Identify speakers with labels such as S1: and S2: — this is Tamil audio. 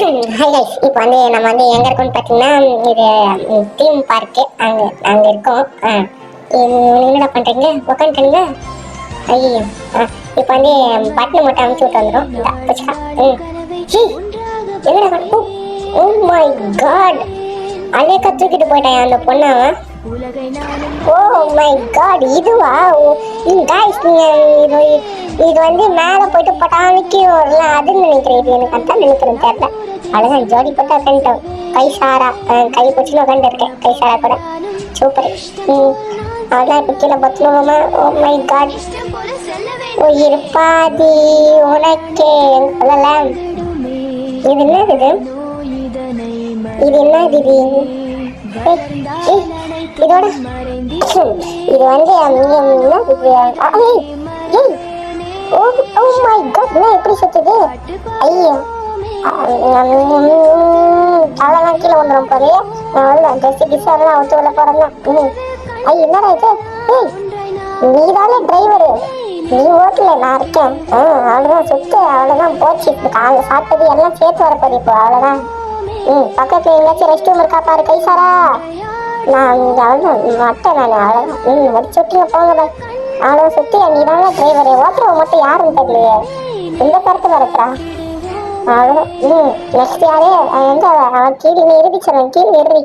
S1: ஹாய் கைஸ், இப்போ வந்து நம்ம வந்து எங்கே இருக்கோம்னு பார்த்தீங்கன்னா, இது தீம் பார்க்கு. அங்கே அங்கே இருக்கோம். என்னடா பண்ணுறீங்க? உட்காந்துட்டீங்க. ஐயோ, இப்போ வந்து பட்டனை மட்டும் அமுச்சு விட்டு வந்துடும். என்னடா ஓ மை காட், அலேக்கா தூக்கிட்டு போயிட்டான் அந்த பொண்ணை. ஓ மை காட், இதுவா? கைஸ், இது இது வந்து மேலே போயிட்டு பட்டாணிக்கு வரல அதுன்னு நினைக்கிறேன். இது எனக்கு அதான் நினைக்கிறேன், தெரியல. அவ்வளோதான், ஜோடி போட்டு உட்காந்துட்டோம். கை சாரா கை பிடிச்சின்னு உட்காந்து இருக்கேன். கை சாரா கூட சூப்பர். அவ்வளோதான், இப்போ கீழே பத்துனோமா. ஓ மை காட், உயிர் பாதி உனக்கே சொல்லல. இது என்னது? இது என்னது? இதோட இது வந்து எப்படி சுத்துது? ஐயோ, அவ்வளோதான், கீழே வந்துடும் போது. நான் ட்ரெஸ்ஸு கிஸ்ஸெல்லாம் ஒத்து விட போகிறேன். ஐயோ, என்னடா இது? நீ தானே டிரைவரு, நீ ஓட்டல, நான் இருக்கேன். அவ்வளோதான், சுத்து, அவ்வளோதான், போச்சு. காலைல சாப்பிட்டது எல்லாம் சேர்த்து வரப்போது இப்போ, அவ்வளோதான். பக்கத்தில் எங்கேயாச்சும் ரெஸ்ட் ரூம் இருக்கா பாரு. கை சாரா, நான் அவ்வளோதான் மட்டேன். நான் அவ்வளோதான் வச்சு சுட்டிங்க போங்க. அவ்வளோ சுற்றி நீ தானே டிரைவரு, ஓட்டுறவங்க மட்டும் யாருன்னு தெரியலையே. இந்த கருத்து வரட்டுறா. அவ்வளோதான். நெக்ஸ்ட் யாரு? எங்கே அவன்? கீழே நீ இறுதி சொல்லுவேன், கீழே இறுதி.